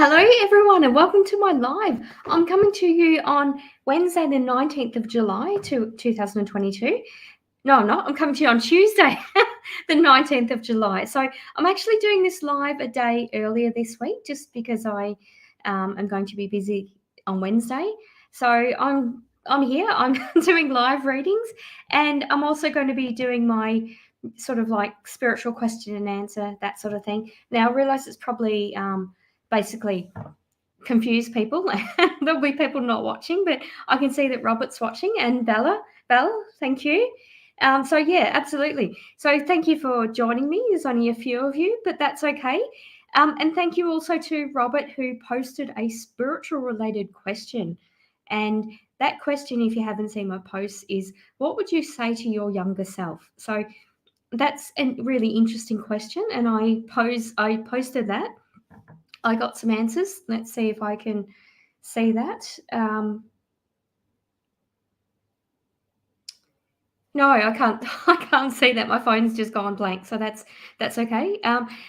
Hello, everyone, and welcome to my live. I'm coming to you on Wednesday, the 19th of July, 2022. No, I'm not. I'm coming to you on Tuesday, the 19th of July. So I'm actually doing this live a day earlier this week just because I am going to be busy on Wednesday. So I'm here. I'm doing live readings, and I'm also going to be doing my sort of like spiritual question and answer, that sort of thing. Now, I realize it's probably basically confuse people. There'll be people not watching, but I can see that Robert's watching and Bella, thank you. So yeah, absolutely. So thank you for joining me. There's only a few of you, but that's okay. And thank you also to Robert, who posted a spiritual related question. And that question, if you haven't seen my post, is what would you say to your younger self? So that's a really interesting question, and I posted that. I got some answers. Let's see if I can see that. No, I can't. I can't see that. My phone's just gone blank, so that's okay.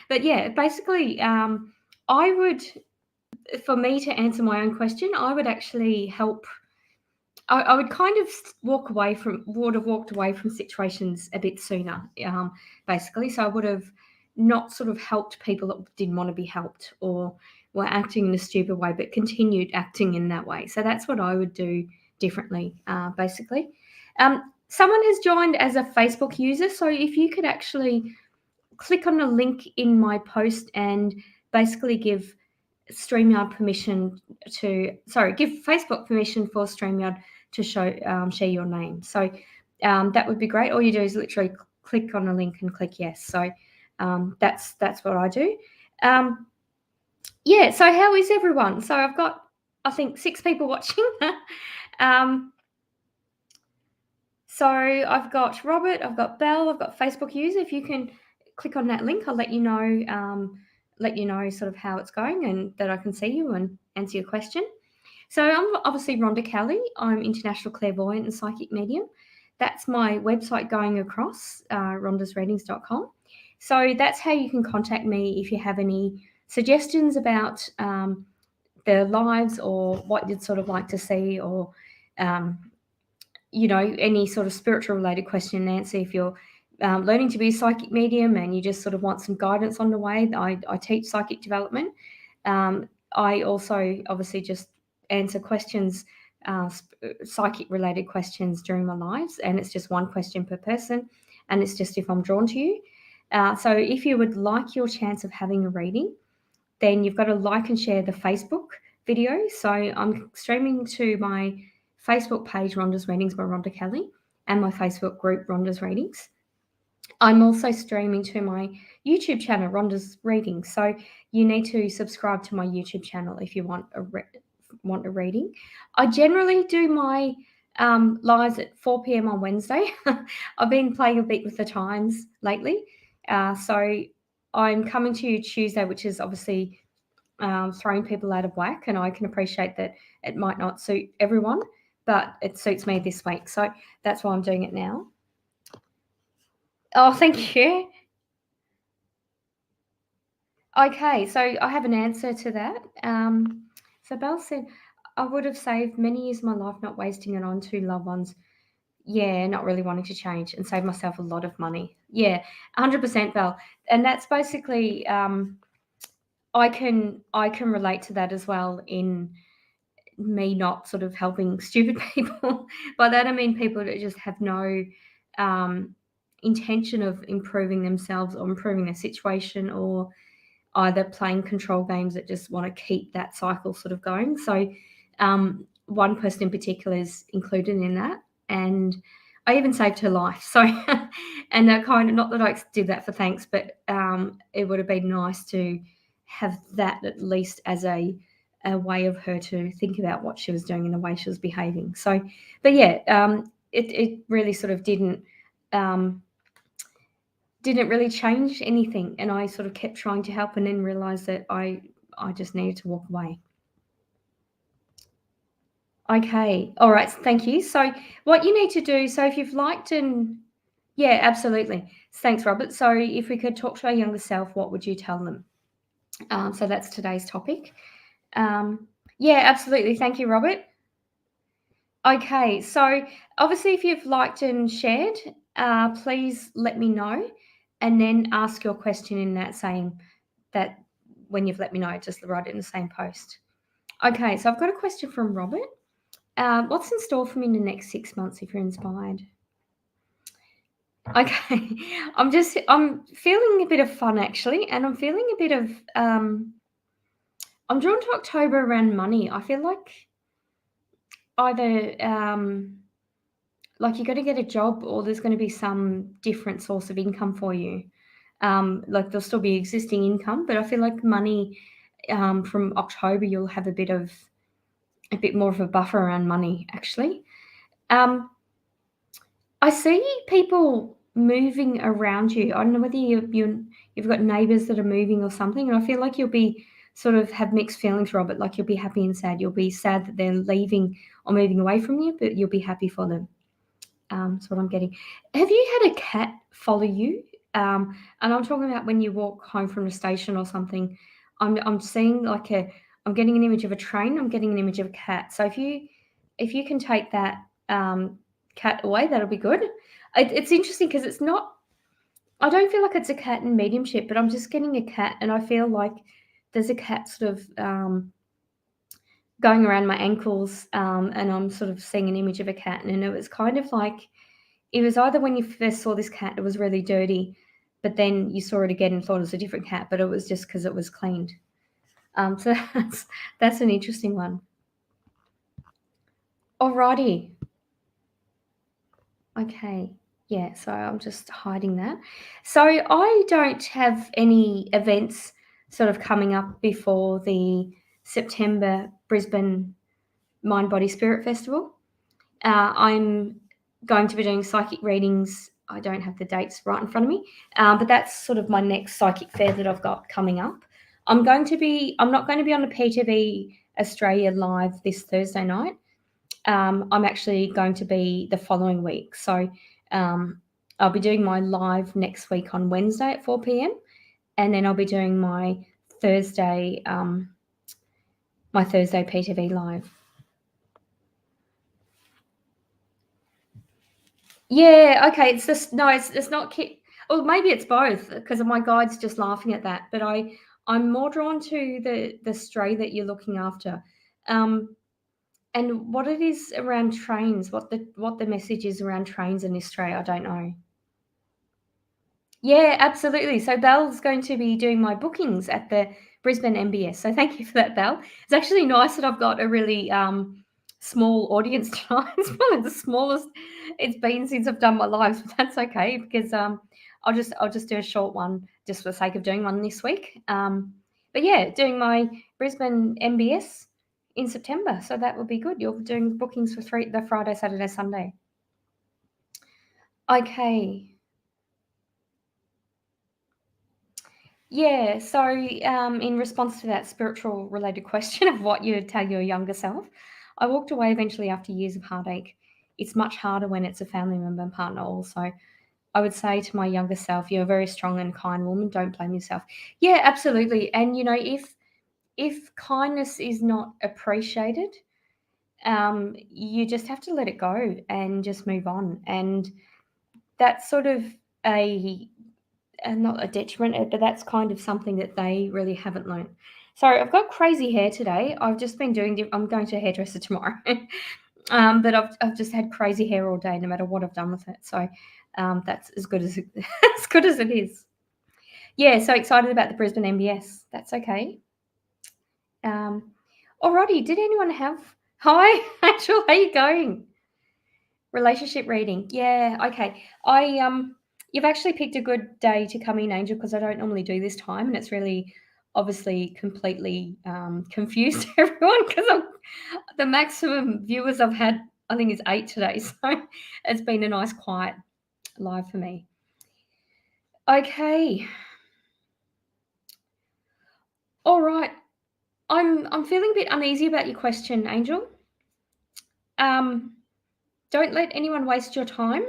But yeah, basically, I would, for me to answer my own question, I would actually help. I would kind of would have walked away from situations a bit sooner, basically. So I would have not sort of helped people that didn't want to be helped or were acting in a stupid way, but continued acting in that way. So that's what I would do differently, basically. Someone has joined as a Facebook user. So if you could actually click on the link in my post and basically give StreamYard permission give Facebook permission for StreamYard to share your name. So that would be great. All you do is literally click on a link and click yes. So that's what I do. Yeah. So how is everyone? So I've got, I think, 6 people watching. So I've got Robert, I've got Belle, I've got Facebook user. If you can click on that link, I'll let you know sort of how it's going and that I can see you and answer your question. So I'm obviously Rhonda Kelly. I'm international clairvoyant and psychic medium. That's my website going across, rhondasreadings.com. So that's how you can contact me if you have any suggestions about the lives or what you'd sort of like to see, or any sort of spiritual related question and answer. If you're learning to be a psychic medium and you just sort of want some guidance on the way, I teach psychic development. I also obviously just answer questions, psychic related questions during my lives, and it's just one question per person, and it's just if I'm drawn to you. So if you would like your chance of having a reading, then you've got to like and share the Facebook video. So I'm streaming to my Facebook page, Rhonda's Readings by Rhonda Kelly, and my Facebook group, Rhonda's Readings. I'm also streaming to my YouTube channel, Rhonda's Readings. So you need to subscribe to my YouTube channel if you want a reading. I generally do my lives at 4 p.m. on Wednesday. I've been playing a bit with the times lately. So I'm coming to you Tuesday, which is obviously throwing people out of whack, and I can appreciate that it might not suit everyone, but it suits me this week. So that's why I'm doing it now. Oh, thank you. Okay, so I have an answer to that. So Belle said, I would have saved many years of my life not wasting it on two loved ones. Yeah, not really wanting to change, and save myself a lot of money. Yeah, 100%, Belle. And that's basically, I can relate to that as well, in me not sort of helping stupid people. By that I mean people that just have no intention of improving themselves or improving their situation, or either playing control games that just want to keep that cycle sort of going. So one person in particular is included in that, and I even saved her life. So, and that kind of, not that I did that for thanks, but it would have been nice to have that at least as a way of her to think about what she was doing and the way she was behaving. So, but yeah, it really sort of didn't really change anything, and I sort of kept trying to help, and then realized that I just needed to walk away. Okay, all right, thank you. So what you need to do, so if you've liked, and yeah, absolutely, thanks, Robert. So if we could talk to our younger self, what would you tell them? So that's today's topic. Yeah, absolutely. Thank you, Robert. Okay, so obviously, if you've liked and shared, please let me know, and then ask your question in that same that when you've let me know, just write it in the same post. Okay, so I've got a question from Robert. What's in store for me in the next 6 months if you're inspired? Okay, I'm feeling a bit of fun actually, and I'm feeling a bit of I'm drawn to October around money. I feel like either like you're going to get a job or there's going to be some different source of income for you. Like there'll still be existing income, but I feel like money from October you'll have a bit more of a buffer around money actually. Um, I see people moving around you. I don't know whether you've got neighbours that are moving or something, and I feel like you'll be sort of have mixed feelings, Robert. Like you'll be happy and sad. You'll be sad that they're leaving or moving away from you, but you'll be happy for them. That's what I'm getting. Have you had a cat follow you? And I'm talking about when you walk home from the station or something. I'm seeing like I'm getting an image of a train. I'm getting an image of a cat. So if you can take that cat away, that'll be good. It's interesting because it's not. I don't feel like it's a cat in mediumship, but I'm just getting a cat, and I feel like there's a cat sort of going around my ankles, and I'm sort of seeing an image of a cat, and it was kind of like it was either when you first saw this cat, it was really dirty, but then you saw it again and thought it was a different cat, but it was just because it was cleaned. So that's an interesting one. Alrighty. Okay. Yeah, so I'm just hiding that. So I don't have any events sort of coming up before the September Brisbane Mind Body Spirit Festival. I'm going to be doing psychic readings. I don't have the dates right in front of me, but that's sort of my next psychic fair that I've got coming up. I'm not going to be on the PTV Australia live this Thursday night. I'm actually going to be the following week. So I'll be doing my live next week on Wednesday at 4 p.m. And then I'll be doing Thursday, my Thursday PTV live. Yeah, okay. It's just no, it's not well, maybe it's both because my guide's just laughing at that. But I'm more drawn to the stray that you're looking after, and what it is around trains. What the message is around trains in this stray, I don't know. Yeah, absolutely. So Belle's going to be doing my bookings at the Brisbane MBS. So thank you for that, Belle. It's actually nice that I've got a really small audience tonight. It's probably the smallest it's been since I've done my lives, but that's okay because I'll just do a short one just for the sake of doing one this week. But yeah, doing my Brisbane MBS in September, so that would be good. You're doing bookings for the Friday, Saturday, Sunday. Okay. Yeah, so in response to that spiritual related question of what you would tell your younger self, I walked away eventually after years of heartache. It's much harder when it's a family member and partner also. I would say to my younger self, you're a very strong and kind woman, don't blame yourself. Yeah, absolutely. And you know, if kindness is not appreciated, you just have to let it go and just move on. And that's sort of a not a detriment, but that's kind of something that they really haven't learned. Sorry, I've got crazy hair today. I've just been doing. I'm going to a hairdresser tomorrow, but I've just had crazy hair all day, no matter what I've done with it. So that's as good as as good as it is. Yeah, so excited about the Brisbane MBS. That's okay. Alrighty, did anyone have? Hi, Rachel, how you going? Relationship reading. Yeah, okay. You've actually picked a good day to come in, Angel, because I don't normally do this time, and it's really obviously completely confused everyone because the maximum viewers I've had, I think, is 8 today. So it's been a nice quiet live for me. Okay. All right. I'm feeling a bit uneasy about your question, Angel. Um, don't let anyone waste your time.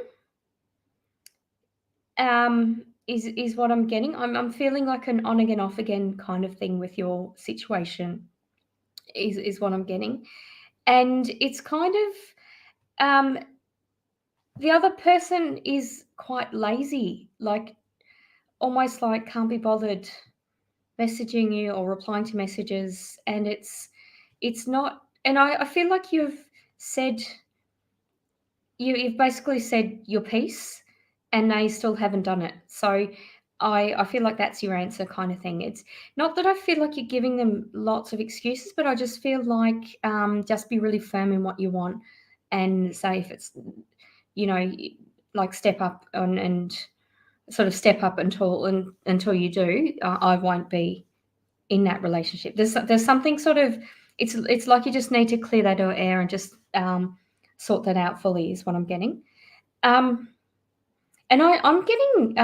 Is what I'm getting. I'm feeling like an on again, off again kind of thing with your situation. is what I'm getting. And it's kind of the other person is quite lazy, like almost like can't be bothered messaging you or replying to messages, and it's not. And I feel like said you've basically said your piece, and they still haven't done it. So I feel like that's your answer, kind of thing. It's not that I feel like you're giving them lots of excuses, but I just feel like just be really firm in what you want, and say if it's you know like step up and sort of step up until you do. I won't be in that relationship. There's something sort of it's like you just need to clear that air and just sort that out fully is what I'm getting. Um, and I'm getting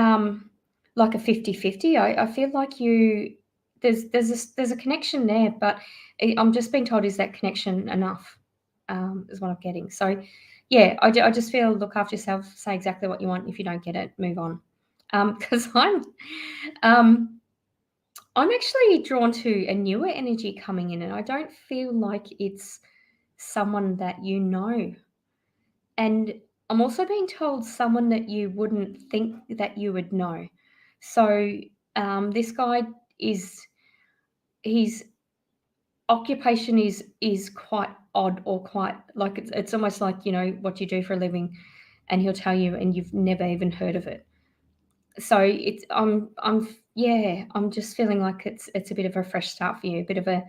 like a 50-50. I feel like there's a connection there, but I'm just being told, is that connection enough? Is what I'm getting. So yeah, I just feel look after yourself, say exactly what you want. If you don't get it, move on. Because um, I'm actually drawn to a newer energy coming in, and I don't feel like it's someone that you know. And I'm also being told someone that you wouldn't think that you would know. So this guy is his occupation is quite odd, or quite like it's almost like what you do for a living, and he'll tell you and you've never even heard of it. So it's yeah, I'm just feeling like it's a bit of a fresh start for you, a bit of a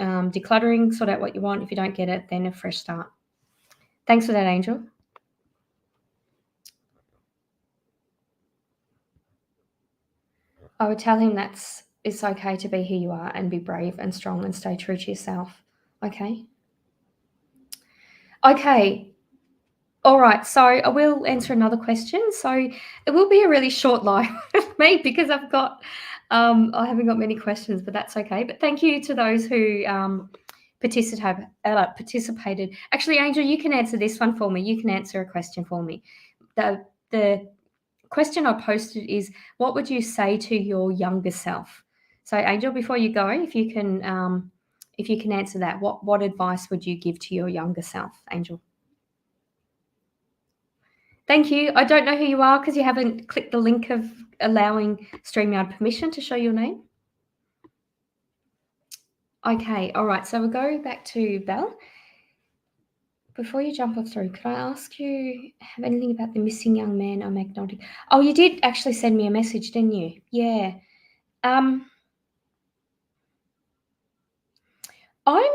decluttering, sort out what you want. If you don't get it, then a fresh start. Thanks for that, Angel. I would tell him it's okay to be who you are and be brave and strong and stay true to yourself. Okay. Okay. All right. So I will answer another question. So it will be a really short live with me because I haven't got many questions, but that's okay. But thank you to those who participated. Actually, Angel, you can answer this one for me. You can answer a question for me. The question I posted is, what would you say to your younger self? So, Angel, before you go, if you can answer that, what advice would you give to your younger self, Angel? Thank you. I don't know who you are because you haven't clicked the link of allowing StreamYard permission to show your name. Okay, all right. So we'll go back to Belle. Before you jump off through, could I ask you have anything about the missing young man or magnetic? Oh, you did actually send me a message, didn't you? Yeah. Um, I'm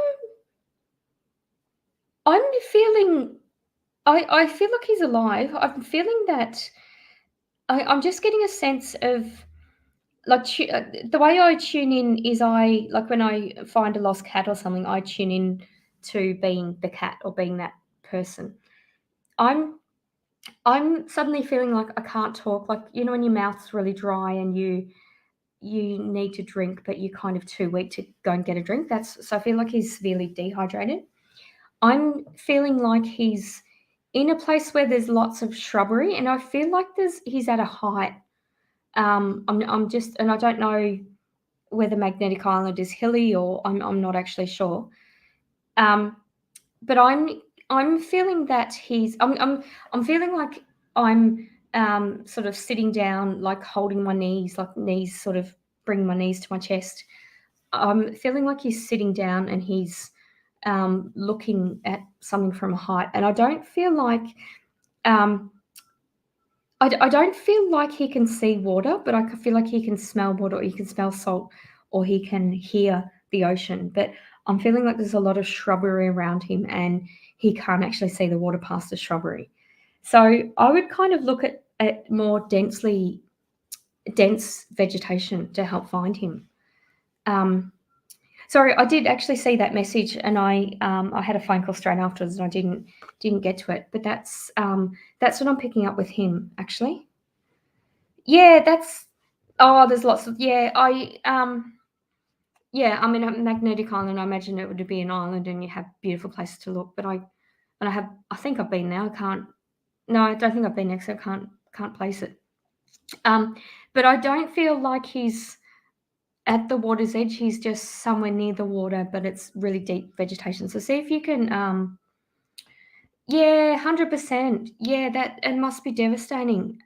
I'm feeling I feel like he's alive. I'm feeling that I'm just getting a sense of like the way I tune in is I like when I find a lost cat or something, I tune in to being the cat or being that person. I'm I'm suddenly feeling like I can't talk, like when your mouth's really dry and you need to drink, but you're kind of too weak to go and get a drink. That's so I feel like he's severely dehydrated. I'm feeling like he's in a place where there's lots of shrubbery, and I feel like he's at a height. I'm just, and I don't know whether Magnetic Island is hilly or I'm not actually sure. Um, but I'm feeling that I'm feeling like I'm sort of sitting down, like holding my knees, like knees sort of bring my knees to my chest. I'm feeling like he's sitting down and he's looking at something from a height, and I don't feel like um, I don't feel like he can see water, but I feel like he can smell water, or he can smell salt, or he can hear the ocean. But I'm feeling like there's a lot of shrubbery around him, and he can't actually see the water past the shrubbery. So I would kind of look at more dense vegetation to help find him. Um, Sorry, I did actually see that message, and I had a phone call straight afterwards, and I didn't get to it. But that's what I'm picking up with him, actually. Yeah, that's there's lots of yeah. I mean, a magnetic island. I imagine it would be an island, and you have beautiful places to look. But I think I've been there. I can't. No, I don't think I've been there, so I can't place it. But I don't feel like he's at the water's edge. He's just somewhere near the water, but it's really deep vegetation. So see if you can, yeah, 100%. Yeah, that it must be devastating.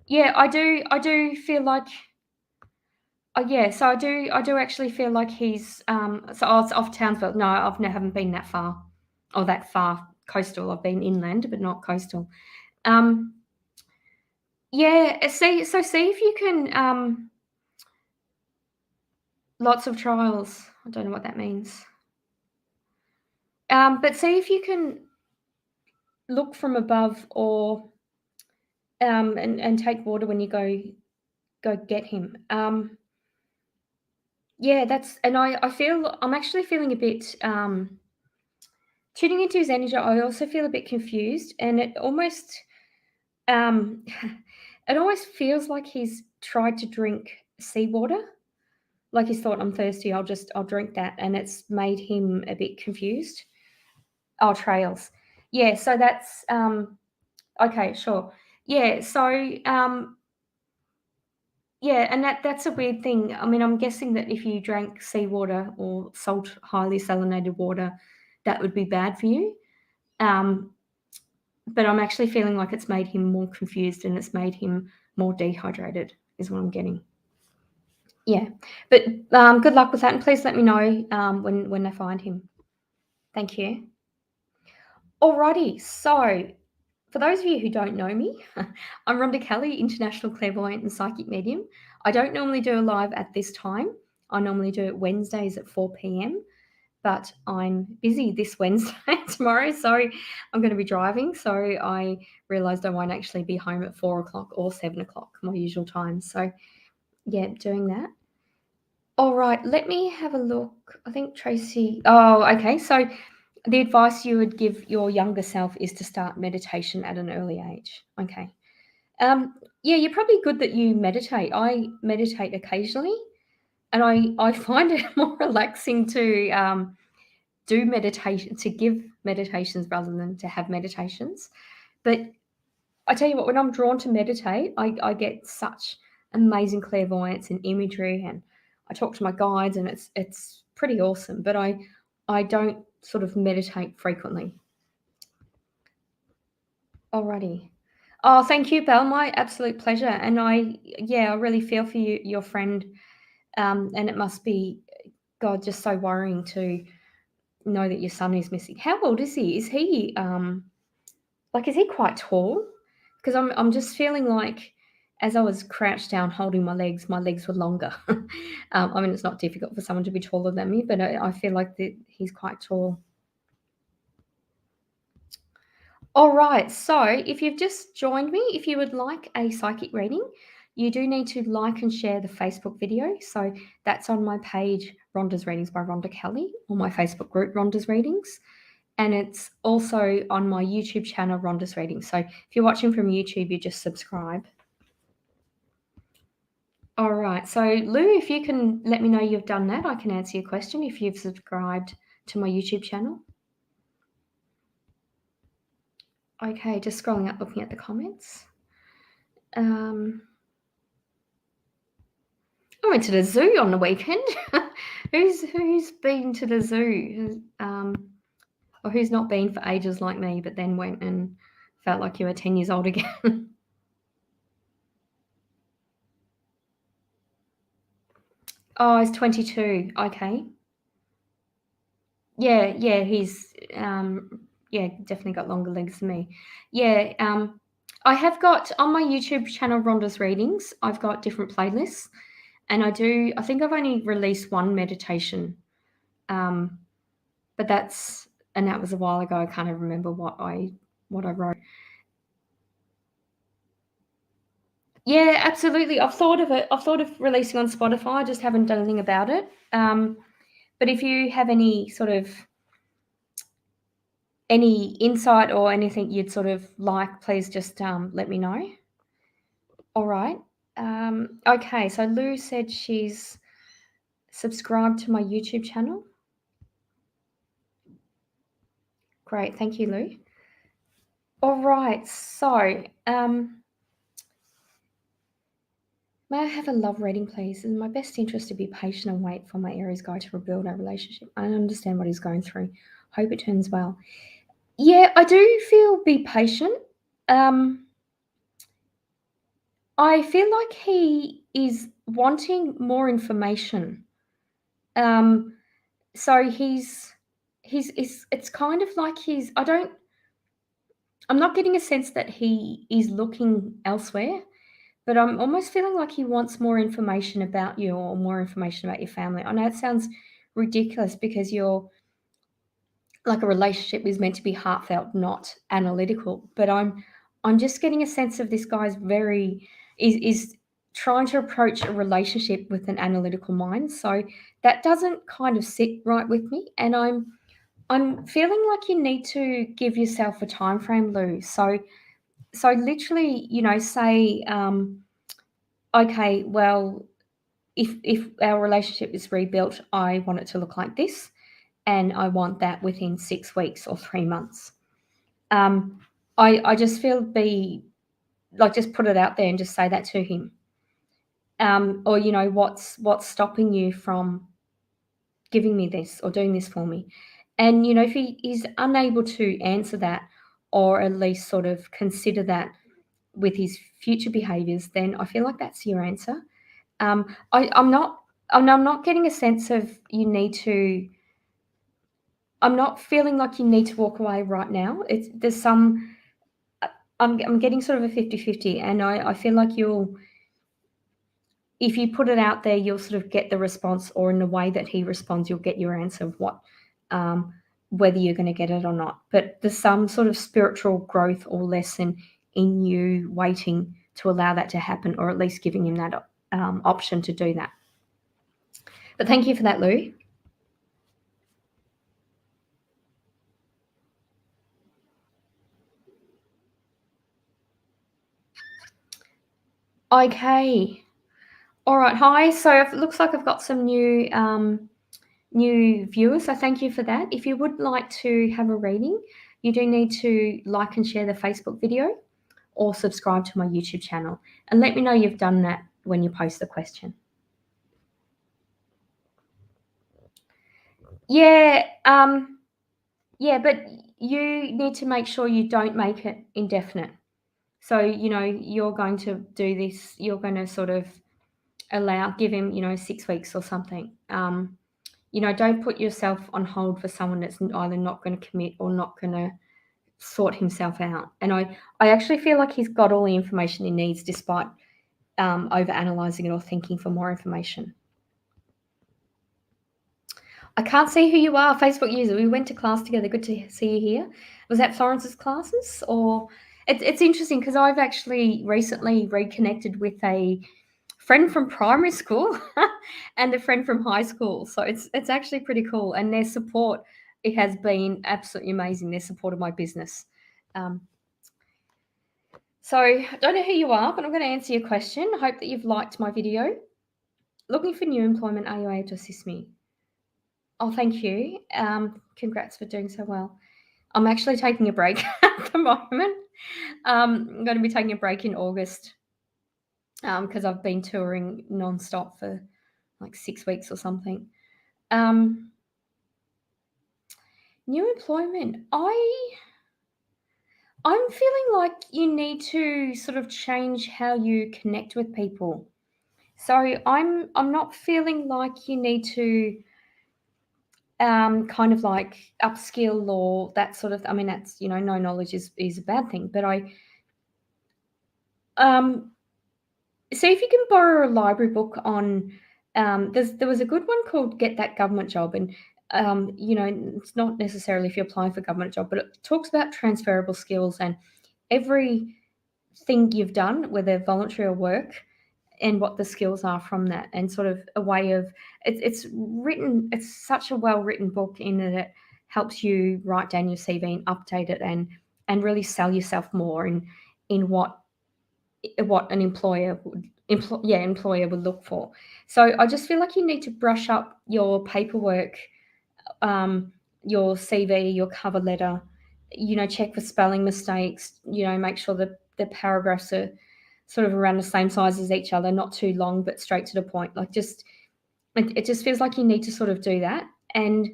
Yeah, I do feel like, yeah, so I do actually feel like he's, it's off Townsville. No, haven't been that far, or that far coastal. I've been inland, but not coastal. Um, yeah, see if you can, lots of trials. I don't know what that means. But see if you can look from above, or and take water when you go get him. Yeah, that's, and I feel I'm actually feeling a bit, tuning into his energy. I also feel a bit confused, and it almost, um it almost feels like he's tried to drink seawater. Like he's thought, I'm thirsty, I'll drink that, and it's made him a bit confused. Oh, trails. Yeah, so that's, okay, sure. Yeah, so, yeah, and that's a weird thing. I mean, I'm guessing that if you drank seawater or highly salinated water, that would be bad for you. Um, but I'm actually feeling like it's made him more confused, and it's made him more dehydrated, is what I'm getting. Yeah, but, good luck with that, and please let me know, when I find him. Thank you. Alrighty, so for those of you who don't know me, I'm Rhonda Kelly, international clairvoyant and psychic medium. I don't normally do a live at this time. I normally do it Wednesdays at 4 p.m., but I'm busy this Wednesday tomorrow, so I'm going to be driving. So I realised I won't actually be home at 4 o'clock or 7 o'clock, my usual time. So yeah, doing that. All right, let me have a look. I think Tracy. Oh, okay. So the advice you would give your younger self is to start meditation at an early age. Okay. Yeah, you're probably good that you meditate. I meditate occasionally, and I find it more relaxing to, do meditation, to give meditations rather than to have meditations. But I tell you what, when I'm drawn to meditate, I get such amazing clairvoyance and imagery, and I talk to my guides, and it's pretty awesome. But I don't sort of meditate frequently. Alrighty. Oh, thank you, Belle. My absolute pleasure. And I really feel for you, your friend. And it must be, God, just so worrying to know that your son is missing. How old is he? Is he, is he quite tall? Because I'm just feeling like, as I was crouched down holding my legs were longer. I mean, it's not difficult for someone to be taller than me, but I feel like that he's quite tall. All right, so if you've just joined me, if you would like a psychic reading, you do need to like and share the Facebook video. So that's on my page, Rhonda's Readings by Rhonda Kelly, or my Facebook group, Rhonda's Readings. And it's also on my YouTube channel, Rhonda's Readings. So if you're watching from YouTube, you just subscribe. All right, so Lou, if you can let me know you've done that, I can answer your question if you've subscribed to my YouTube channel. Okay, just scrolling up, looking at the comments. I went to the zoo on the weekend. Who's been to the zoo? Or who's not been for ages like me, but then went and felt like you were 10 years old again? Oh, he's 22. Okay. Yeah, he's, definitely got longer legs than me. Yeah, I have got on my YouTube channel, Rhonda's Readings, I've got different playlists, and I think I've only released one meditation, but that was a while ago. I can't even remember what I wrote. Yeah, absolutely. I've thought of it. I've thought of releasing on Spotify. I just haven't done anything about it. But if you have any sort of any insight or anything you'd sort of like, please just, let me know. All right. Okay, so Lou said she's subscribed to my YouTube channel. Great, thank you, Lou. All right, so May I have a love reading, please? It's in my best interest to be patient and wait for my Aries guy to rebuild our relationship. I understand what he's going through. Hope it turns well. Yeah, I do feel be patient. Um, I feel like he is wanting more information. Um, so it's kind of like I'm not getting a sense that he is looking elsewhere, but I'm almost feeling like he wants more information about you or more information about your family. I know it sounds ridiculous because you're like a relationship is meant to be heartfelt, not analytical. But I'm just getting a sense of this guy's very is trying to approach a relationship with an analytical mind. So that doesn't kind of sit right with me. And I'm feeling like you need to give yourself a time frame, Lou. So literally, say, okay, well, if our relationship is rebuilt, I want it to look like this, and I want that within 6 weeks or 3 months. Um, I just feel be like just put it out there and just say that to him. Or what's stopping you from giving me this or doing this for me? And if he is unable to answer that, or at least sort of consider that with his future behaviors, then I feel like that's your answer. I'm not getting a sense of you need to. I'm not feeling like you need to walk away right now. There's some. I'm getting sort of a 50-50, and I feel like if you put it out there, you'll sort of get the response, or in the way that he responds, you'll get your answer of um, whether you're going to get it or not. But there's some sort of spiritual growth or lesson in you waiting to allow that to happen, or at least giving him that option to do that. But thank you for that, Lou. Okay. All right. Hi. So it looks like I've got some new viewers. So thank you for that. If you would like to have a reading, you do need to like and share the Facebook video or subscribe to my YouTube channel. And let me know you've done that when you post the question. Yeah, but you need to make sure you don't make it indefinite. So, you're going to do this, you're going to sort of give him, 6 weeks or something. Don't put yourself on hold for someone that's either not going to commit or not going to sort himself out. And I actually feel like he's got all the information he needs despite over analyzing it or thinking for more information. I can't see who you are, Facebook user. We went to class together. Good to see you here. Was that Florence's classes? Or it's interesting because I've actually recently reconnected with a friend from primary school and a friend from high school. So it's actually pretty cool. And their support, it has been absolutely amazing. Their support of my business. So I don't know who you are, but I'm going to answer your question. I hope that you've liked my video. Looking for new employment, are you able to assist me? Oh, thank you. Congrats for doing so well. I'm actually taking a break at the moment. I'm going to be taking a break in August because I've been touring nonstop for like 6 weeks or something. New employment. I'm feeling like you need to sort of change how you connect with people. So I'm not feeling like you need to kind of like upskill or that sort of. I mean, that's no knowledge is a bad thing, but see if you can borrow a library book on. There was a good one called "Get That Government Job," and it's not necessarily if you're applying for a government job, but it talks about transferable skills and everything you've done, whether voluntary or work, and what the skills are from that, and sort of a way of it's written. It's such a well written book in that it helps you write down your CV and update it and really sell yourself more in what an employer would look for. So I just feel like you need to brush up your paperwork, your CV, your cover letter. Check for spelling mistakes. Make sure that the paragraphs are sort of around the same size as each other, not too long, but straight to the point. Like it just feels like you need to sort of do that. And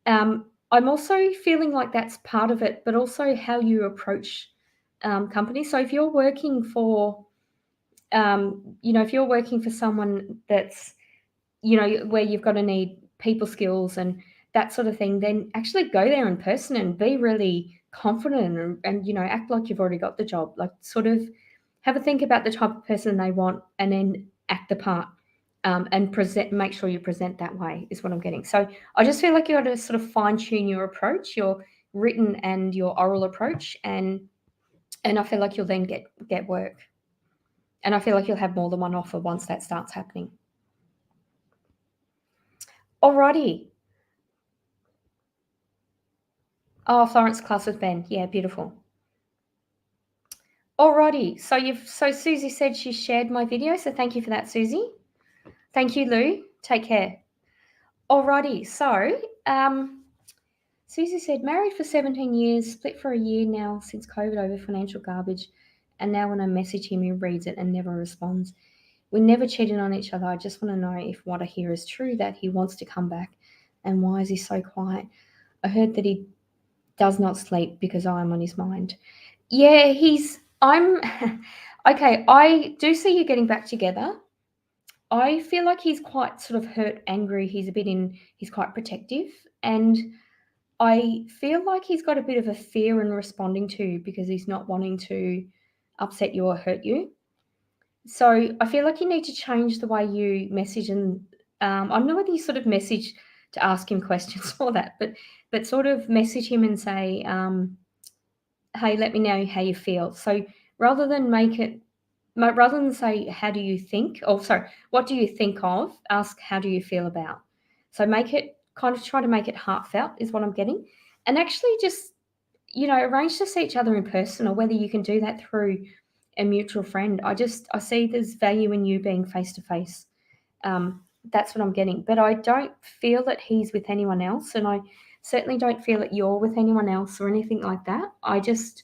I'm also feeling like that's part of it, but also how you approach companies. So if you're working for, if you're working for someone that's, where you've got to need people skills and that sort of thing, then actually go there in person and be really confident and act like you've already got the job. Like sort of have a think about the type of person they want and then act the part. And make sure you present that way is what I'm getting. So I just feel like you got to sort of fine tune your approach, your written and your oral approach, and I feel like you'll then get work, and I feel like you'll have more than one offer once that starts happening. Alrighty. Oh, Florence class with Ben. Yeah, beautiful. Alrighty. So Susie said she shared my video, so thank you for that, Susie. Thank you, Lou. Take care. Alrighty. So Susie said, married for 17 years, split for a year now since COVID over financial garbage, and now when I message him, he reads it and never responds. We never cheated on each other. I just want to know if what I hear is true, that he wants to come back, and why is he so quiet? I heard that he does not sleep because I'm on his mind. Yeah, I'm okay. I do see you getting back together. I feel like he's quite sort of hurt, angry. He's quite protective, and I feel like he's got a bit of a fear in responding to you because he's not wanting to upset you or hurt you. So I feel like you need to change the way you message, and I don't know whether you sort of message to ask him questions or that, but sort of message him and say, "Hey, let me know how you feel." So rather than say, "How do you think?" or sorry, "What do you think of?" Ask, "How do you feel about?" So make it kind of try to make it heartfelt is what I'm getting, and actually just arrange to see each other in person, or whether you can do that through a mutual friend. I see there's value in you being face to face. That's what I'm getting, but I don't feel that he's with anyone else, and I certainly don't feel that you're with anyone else or anything like that. I just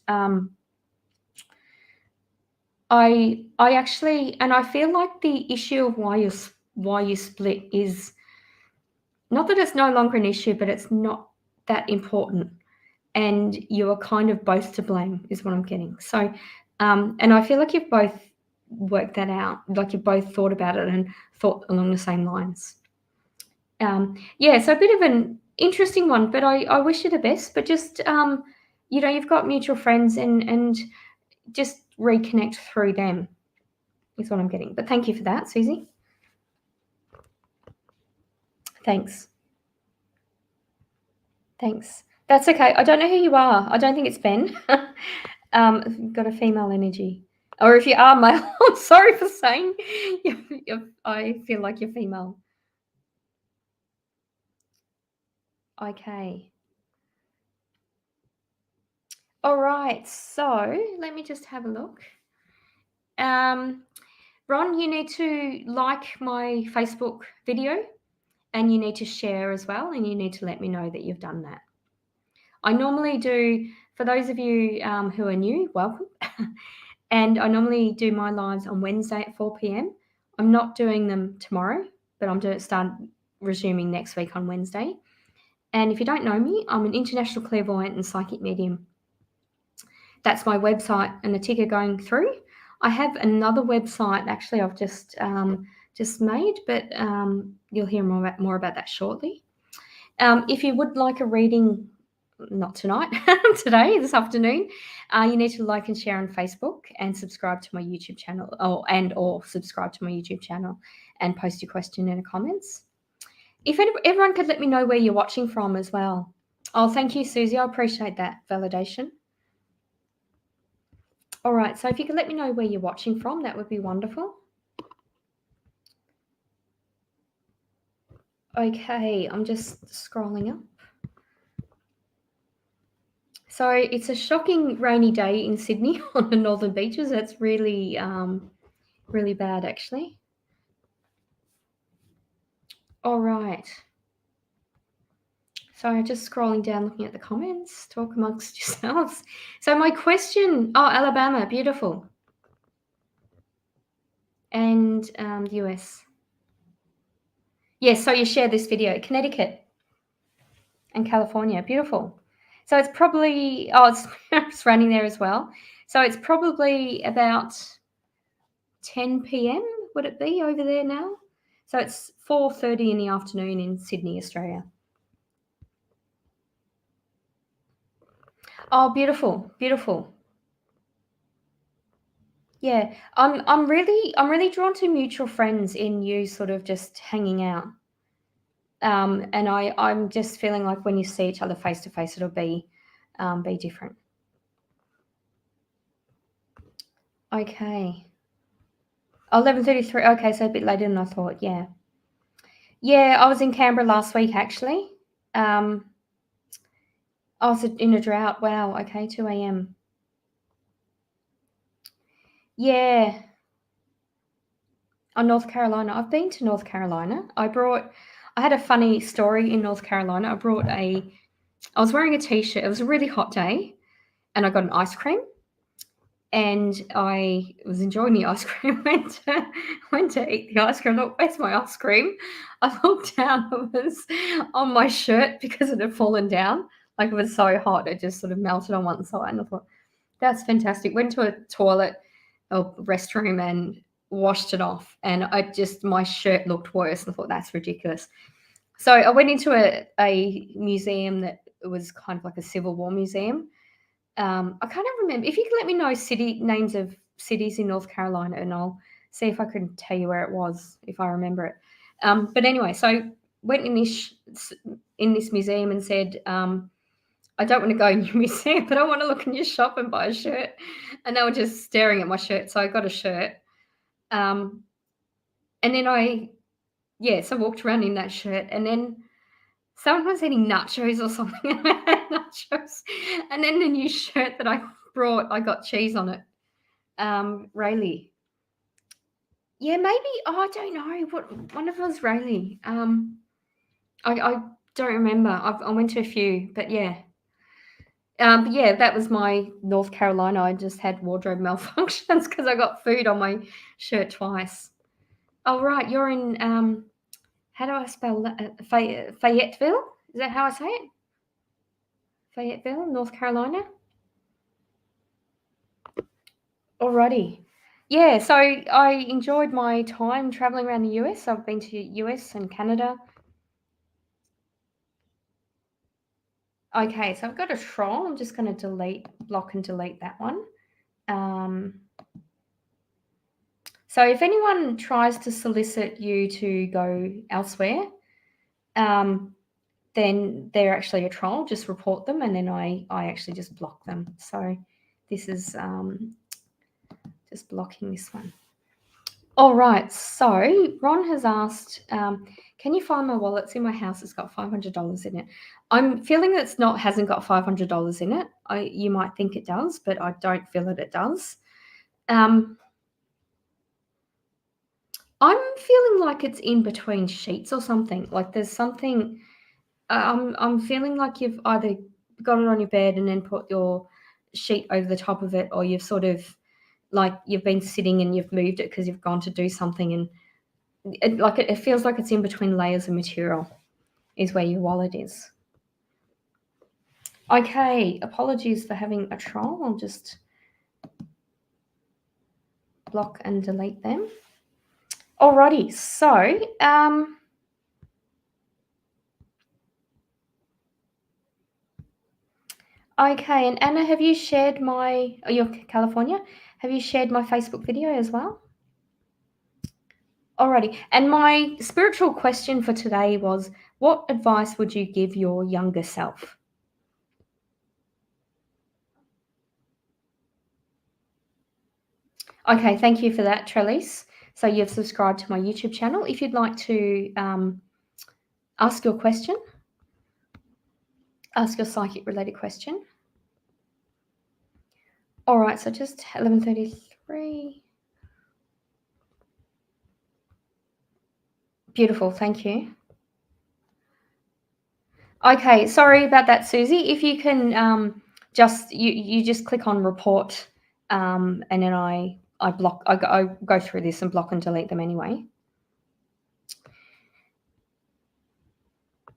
I actually, and I feel like the issue of why you split is not that it's no longer an issue, but it's not that important, and you are kind of both to blame, is what I'm getting. So, and I feel like you've both worked that out, like you've both thought about it and thought along the same lines. Yeah, so a bit of an interesting one, but I wish you the best. But just you've got mutual friends, and just reconnect through them is what I'm getting. But thank you for that, Susie. Thanks. That's okay. I don't know who you are. I don't think it's Ben. You've got a female energy. Or if you are male, I'm sorry for saying I feel like you're female. Okay. All right. So let me just have a look. Ron, you need to like my Facebook video, and you need to share as well, and you need to let me know that you've done that. I normally do, for those of you who are new, welcome. And I normally do my lives on Wednesday at 4 p.m. I'm not doing them tomorrow, but I'm going to start resuming next week on Wednesday. And if you don't know me, I'm an international clairvoyant and psychic medium. That's my website and the ticker going through. I have another website, actually, I've just made, but you'll hear more about that shortly. If you would like a reading, not tonight, this afternoon, you need to like and share on Facebook and subscribe to my YouTube channel, or subscribe to my YouTube channel and post your question in the comments. If everyone could let me know where you're watching from as well. Oh, thank you, Susie. I appreciate that validation. All right, so if you could let me know where you're watching from, that would be wonderful. Okay, I'm just scrolling up. So it's a shocking rainy day in Sydney on the northern beaches. That's really, really bad, actually. All right. So just scrolling down, looking at the comments, talk amongst yourselves. So my question, Alabama, beautiful. and the US. Yes, so you share this video, Connecticut and California. Beautiful. So it's probably, it's running there as well. So it's probably about 10 p.m. would it be over there now? So it's 4:30 in the afternoon in Sydney, Australia. Oh, beautiful, beautiful. Yeah, I'm really drawn to mutual friends in you sort of just hanging out. And I'm just feeling like when you see each other face to face, it'll be different. Okay. 11:33. Okay, so a bit later than I thought. Yeah. Yeah, I was in Canberra last week actually. Um, I was in a drought. Wow. Okay, 2 a.m. Yeah. On North Carolina. I've been to North Carolina. I had a funny story in North Carolina. I was wearing a t-shirt. It was a really hot day and I got an ice cream and I was enjoying the ice cream. Went to eat the ice cream. Look, where's my ice cream? I looked down. It was on my shirt because it had fallen down. Like it was so hot, it just sort of melted on one side. And I thought, that's fantastic. Went to a toilet or restroom and washed it off. And my shirt looked worse. And I thought, that's ridiculous. So I went into a museum that was kind of like a Civil War museum. I can't remember. If you can let me know city names of cities in North Carolina, and I'll see if I can tell you where it was if I remember it. But anyway, so went in this museum and said, I don't want to go in your museum, but I want to look in your shop and buy a shirt. And they were just staring at my shirt, so I got a shirt. And then so I walked around in that shirt, and then someone was eating nachos or something, and I had nachos. And then the new shirt that I brought, I got cheese on it. Rayleigh. Yeah, maybe. Oh, I don't know. What one of them was Rayleigh. I don't remember. I went to a few, but yeah. But yeah, that was my North Carolina. I just had wardrobe malfunctions because I got food on my shirt twice. Oh right, you're in how do I spell that? Fayetteville? Is that how I say it? Fayetteville, North Carolina. Alrighty. Yeah, so I enjoyed my time traveling around the US. I've been to US and Canada. Okay, so I've got a troll. I'm just going to block and delete that one. So if anyone tries to solicit you to go elsewhere, then they're actually a troll. Just report them, and then I actually just block them. So this is just blocking this one. All right. So Ron has asked, can you find my wallet? It's in my house. It's got $500 in it. I'm feeling that hasn't got $500 in it. You might think it does, but I don't feel that it does. I'm feeling like it's in between sheets or something. Like there's something. I'm feeling like you've either got it on your bed and then put your sheet over the top of it, or you've sort of like you've been sitting and you've moved it because you've gone to do something, and it feels like it's in between layers of material is where your wallet is. Okay, apologies for having a troll. I'll just block and delete them. Alrighty, so okay, and Anna, have you shared you're California? Have you shared my Facebook video as well? Alrighty, and my spiritual question for today was, what advice would you give your younger self? Okay, thank you for that, Trellis. So you've subscribed to my YouTube channel. If you'd like to ask your question, ask your psychic related question. All right, so just 11:33. Beautiful, thank you. Okay, sorry about that, Susie. If you can just you just click on report, and then I go through this and block and delete them anyway.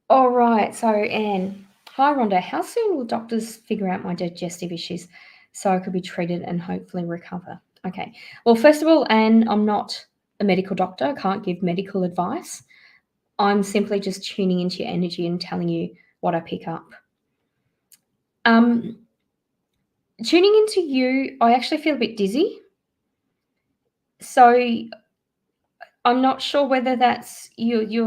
All right, so Anne, hi Rhonda, how soon will doctors figure out my digestive issues so I could be treated and hopefully recover? Okay, well, first of all, Anne, I'm not a medical doctor, I can't give medical advice. I'm simply just tuning into your energy and telling you what I pick up. Tuning into you, I actually feel a bit dizzy. So I'm not sure whether that's you're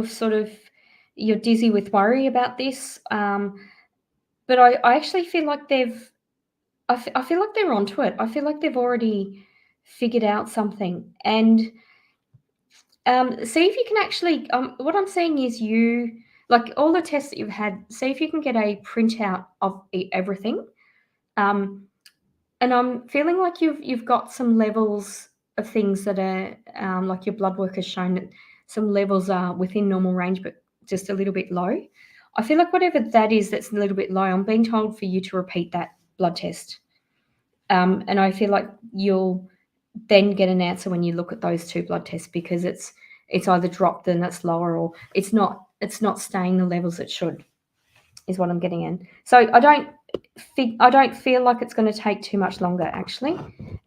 dizzy with worry about this. But I actually feel like I feel like they're onto it. I feel like they've already figured out something. And see if you can actually, what I'm saying is like all the tests that you've had, see if you can get a printout of everything. And I'm feeling like you've got some levels of things that are like your blood work has shown that some levels are within normal range, but just a little bit low. I feel like whatever that is that's a little bit low, I'm being told for you to repeat that blood test. And I feel like you'll then get an answer when you look at those two blood tests because it's either dropped then that's lower or it's not staying the levels it should, is what I'm getting in. So I don't feel like it's going to take too much longer actually,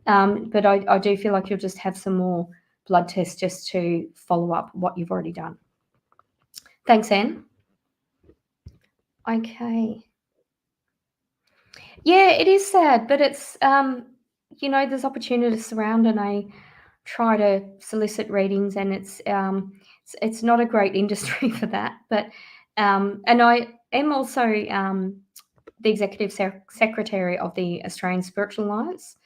but I do feel like you'll just have some more blood tests just to follow up what you've already done. Thanks, Anne. Okay. Yeah, it is sad, but it's there's opportunities around, and I try to solicit readings, and it's not a great industry for that. But and I am also the executive secretary of the Australian Spiritual Alliance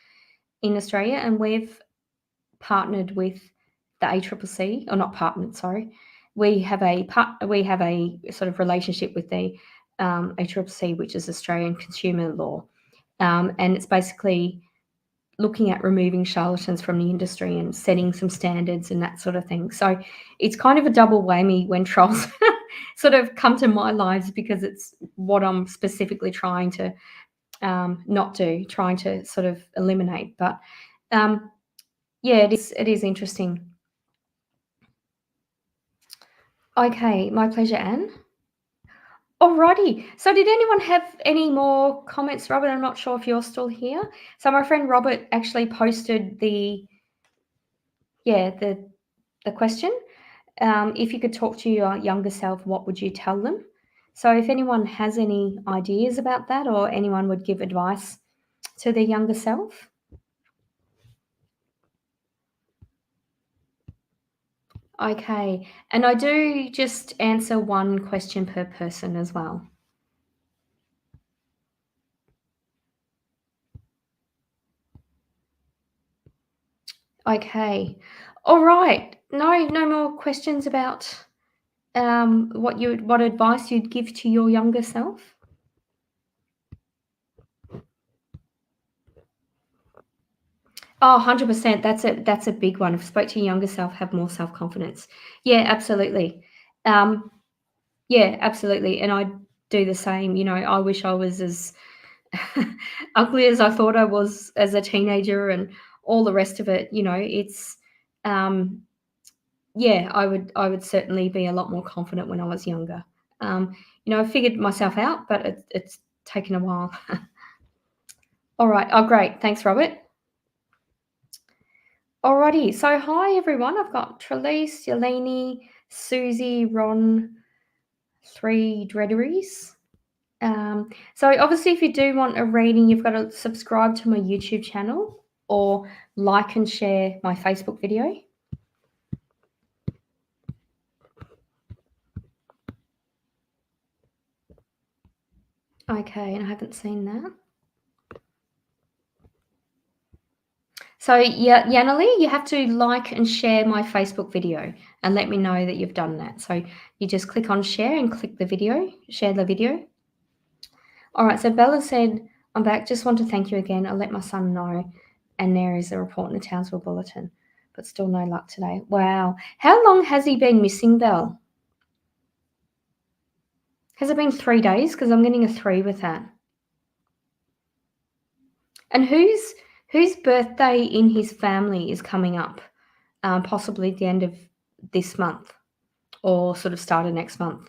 in Australia, and we've partnered with the ACCC, or not partnered, sorry. We have a sort of relationship with the ACCC, which is Australian Consumer Law, and it's basically looking at removing charlatans from the industry and setting some standards and that sort of thing. So it's kind of a double whammy when trolls sort of come to my lives because it's what I'm specifically trying to not do, trying to sort of eliminate. But yeah, it is interesting. Okay, my pleasure, Anne. Alrighty. So did anyone have any more comments, Robert? I'm not sure if you're still here. So my friend Robert actually posted the question. If you could talk to your younger self, what would you tell them? So if anyone has any ideas about that, or anyone would give advice to their younger self. Okay, and I do just answer one question per person as well. Okay, all right. No more questions about what advice you'd give to your younger self. Oh, 100%. That's a big one. If you spoke to your younger self, have more self-confidence. Yeah, absolutely. Yeah, absolutely. And I do the same. I wish I was as ugly as I thought I was as a teenager and all the rest of it. It's yeah, I would certainly be a lot more confident when I was younger. I figured myself out, but it's taken a while. All right. Oh, great. Thanks, Robert. Alrighty. So, hi everyone. I've got Trelise, Yeleni, Susie, Ron, 3 Dreaderies. So obviously, if you do want a reading, you've got to subscribe to my YouTube channel or like and share my Facebook video. Okay, and I haven't seen that. So yeah, Yanali, you have to like and share my Facebook video and let me know that you've done that. So you just click on share and click the video, share the video. All right, so Bella said, I'm back. Just want to thank you again. I'll let my son know. And there is a report in the Townsville Bulletin, but still no luck today. Wow. How long has he been missing, Belle? Has it been 3 days? Because I'm getting a 3 with that. And who's Whose birthday in his family is coming up? Possibly at the end of this month or sort of start of next month.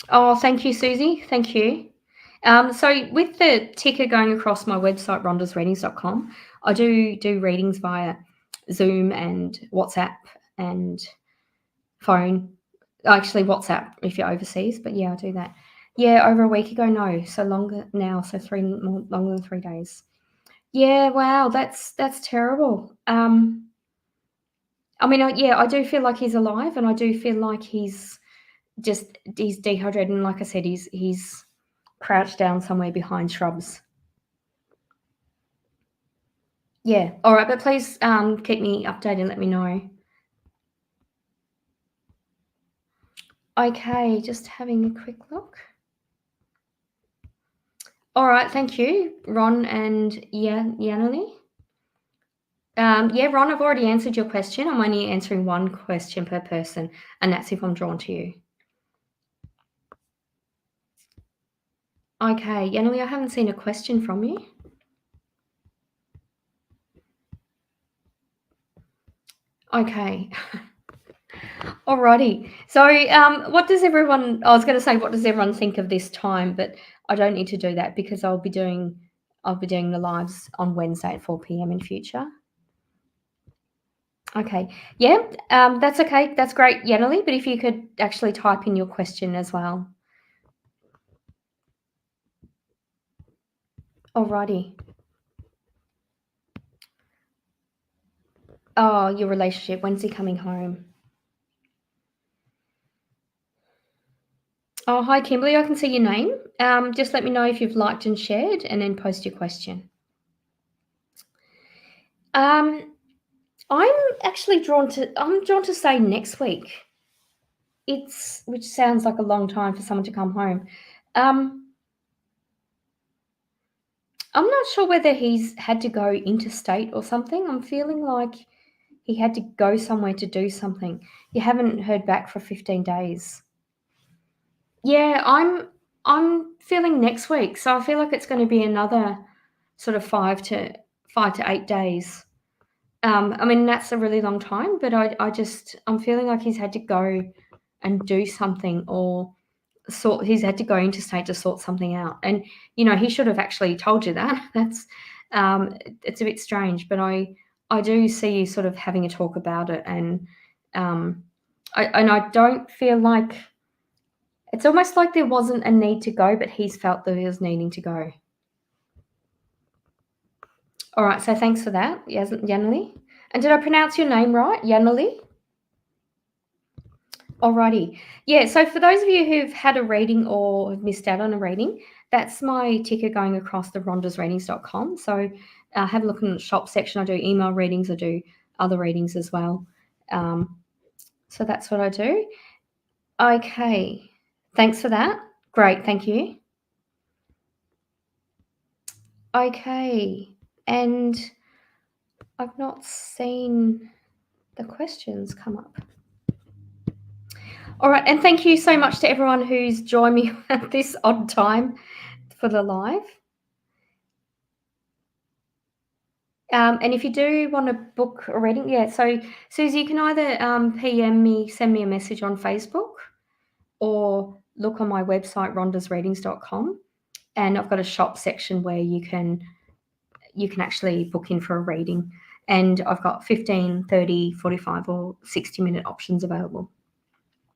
Oh, thank you, Susie. Thank you. So with the ticker going across my website, rhondasreadings.com, I do readings via Zoom and WhatsApp and phone. Actually, WhatsApp if you're overseas, but yeah, I do that. Yeah, over a week ago, no. So longer now, so longer than 3 days. Yeah, wow, that's terrible. I mean, yeah, I do feel like he's alive, and I do feel like he's dehydrated, and like I said, he's crouched down somewhere behind shrubs. Yeah, all right, but please keep me updated and let me know. Okay, just having a quick look. All right, thank you, Ron and Yaneli. Yeah, Ron, I've already answered your question. I'm only answering one question per person, and that's if I'm drawn to you. Okay, Yaneli, I haven't seen a question from you. Okay. Alrighty. So, what does everyone? I was going to say, what does everyone think of this time? But I don't need to do that because I'll be doing the lives on Wednesday at 4 p.m. in future. Okay. Yeah. That's okay. That's great, Yaneli. But if you could actually type in your question as well. Alrighty. Oh, your relationship. When's he coming home? Oh, hi, Kimberly. I can see your name. Just let me know if you've liked and shared, and then post your question. I'm actually drawn to say next week. Which sounds like a long time for someone to come home. I'm not sure whether he's had to go interstate or something. I'm feeling like he had to go somewhere to do something. You haven't heard back for 15 days. Yeah, I'm feeling next week, so I feel like it's going to be another sort of 5 to 8 days. I mean that's a really long time, but I'm feeling like he's had to go and do something, or he's had to go interstate to sort something out. And he should have actually told you that. That's it's a bit strange, but I do see you sort of having a talk about it, and I don't feel like it's almost like there wasn't a need to go, but he's felt that he was needing to go. All right, so thanks for that, Yaneli. And did I pronounce your name right, Yaneli? Alrighty. Yeah, so for those of you who've had a reading or have missed out on a reading, that's my ticker going across the rhondasreadings.com. So have a look in the shop section. I do email readings, I do other readings as well. So that's what I do. Okay, thanks for that. Great, thank you. Okay, and I've not seen the questions come up. All right, and thank you so much to everyone who's joined me at this odd time for the live. And if you do want to book a reading, yeah, so Susie, you can either PM me, send me a message on Facebook, or look on my website, rhondasreadings.com, and I've got a shop section where you can actually book in for a reading, and I've got 15, 30, 45 or 60-minute options available.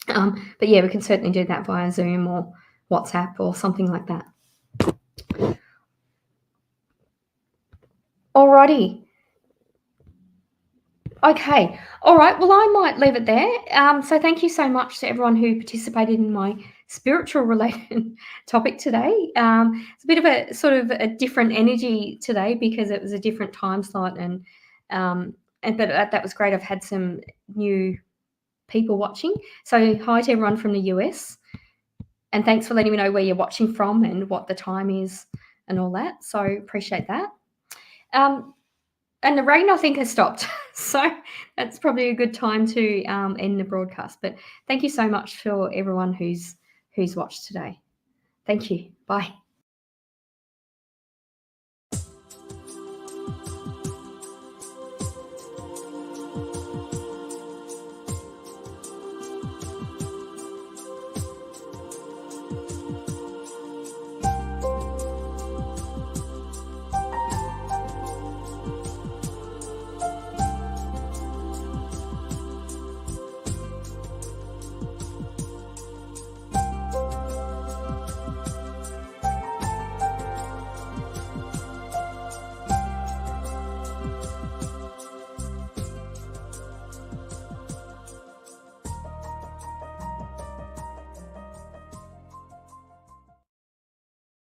But yeah, we can certainly do that via Zoom or WhatsApp or something like that. Alrighty. Okay. All right. Well, I might leave it there. So thank you so much to everyone who participated in my spiritual related topic today. It's a bit of a sort of a different energy today because it was a different time slot, but that was great. I've had some new people watching. So hi to everyone from the US, and thanks for letting me know where you're watching from and what the time is and all that. So appreciate that. And the rain, I think, has stopped. So that's probably a good time to end the broadcast. But thank you so much for everyone who's watched today. Thank you. Bye.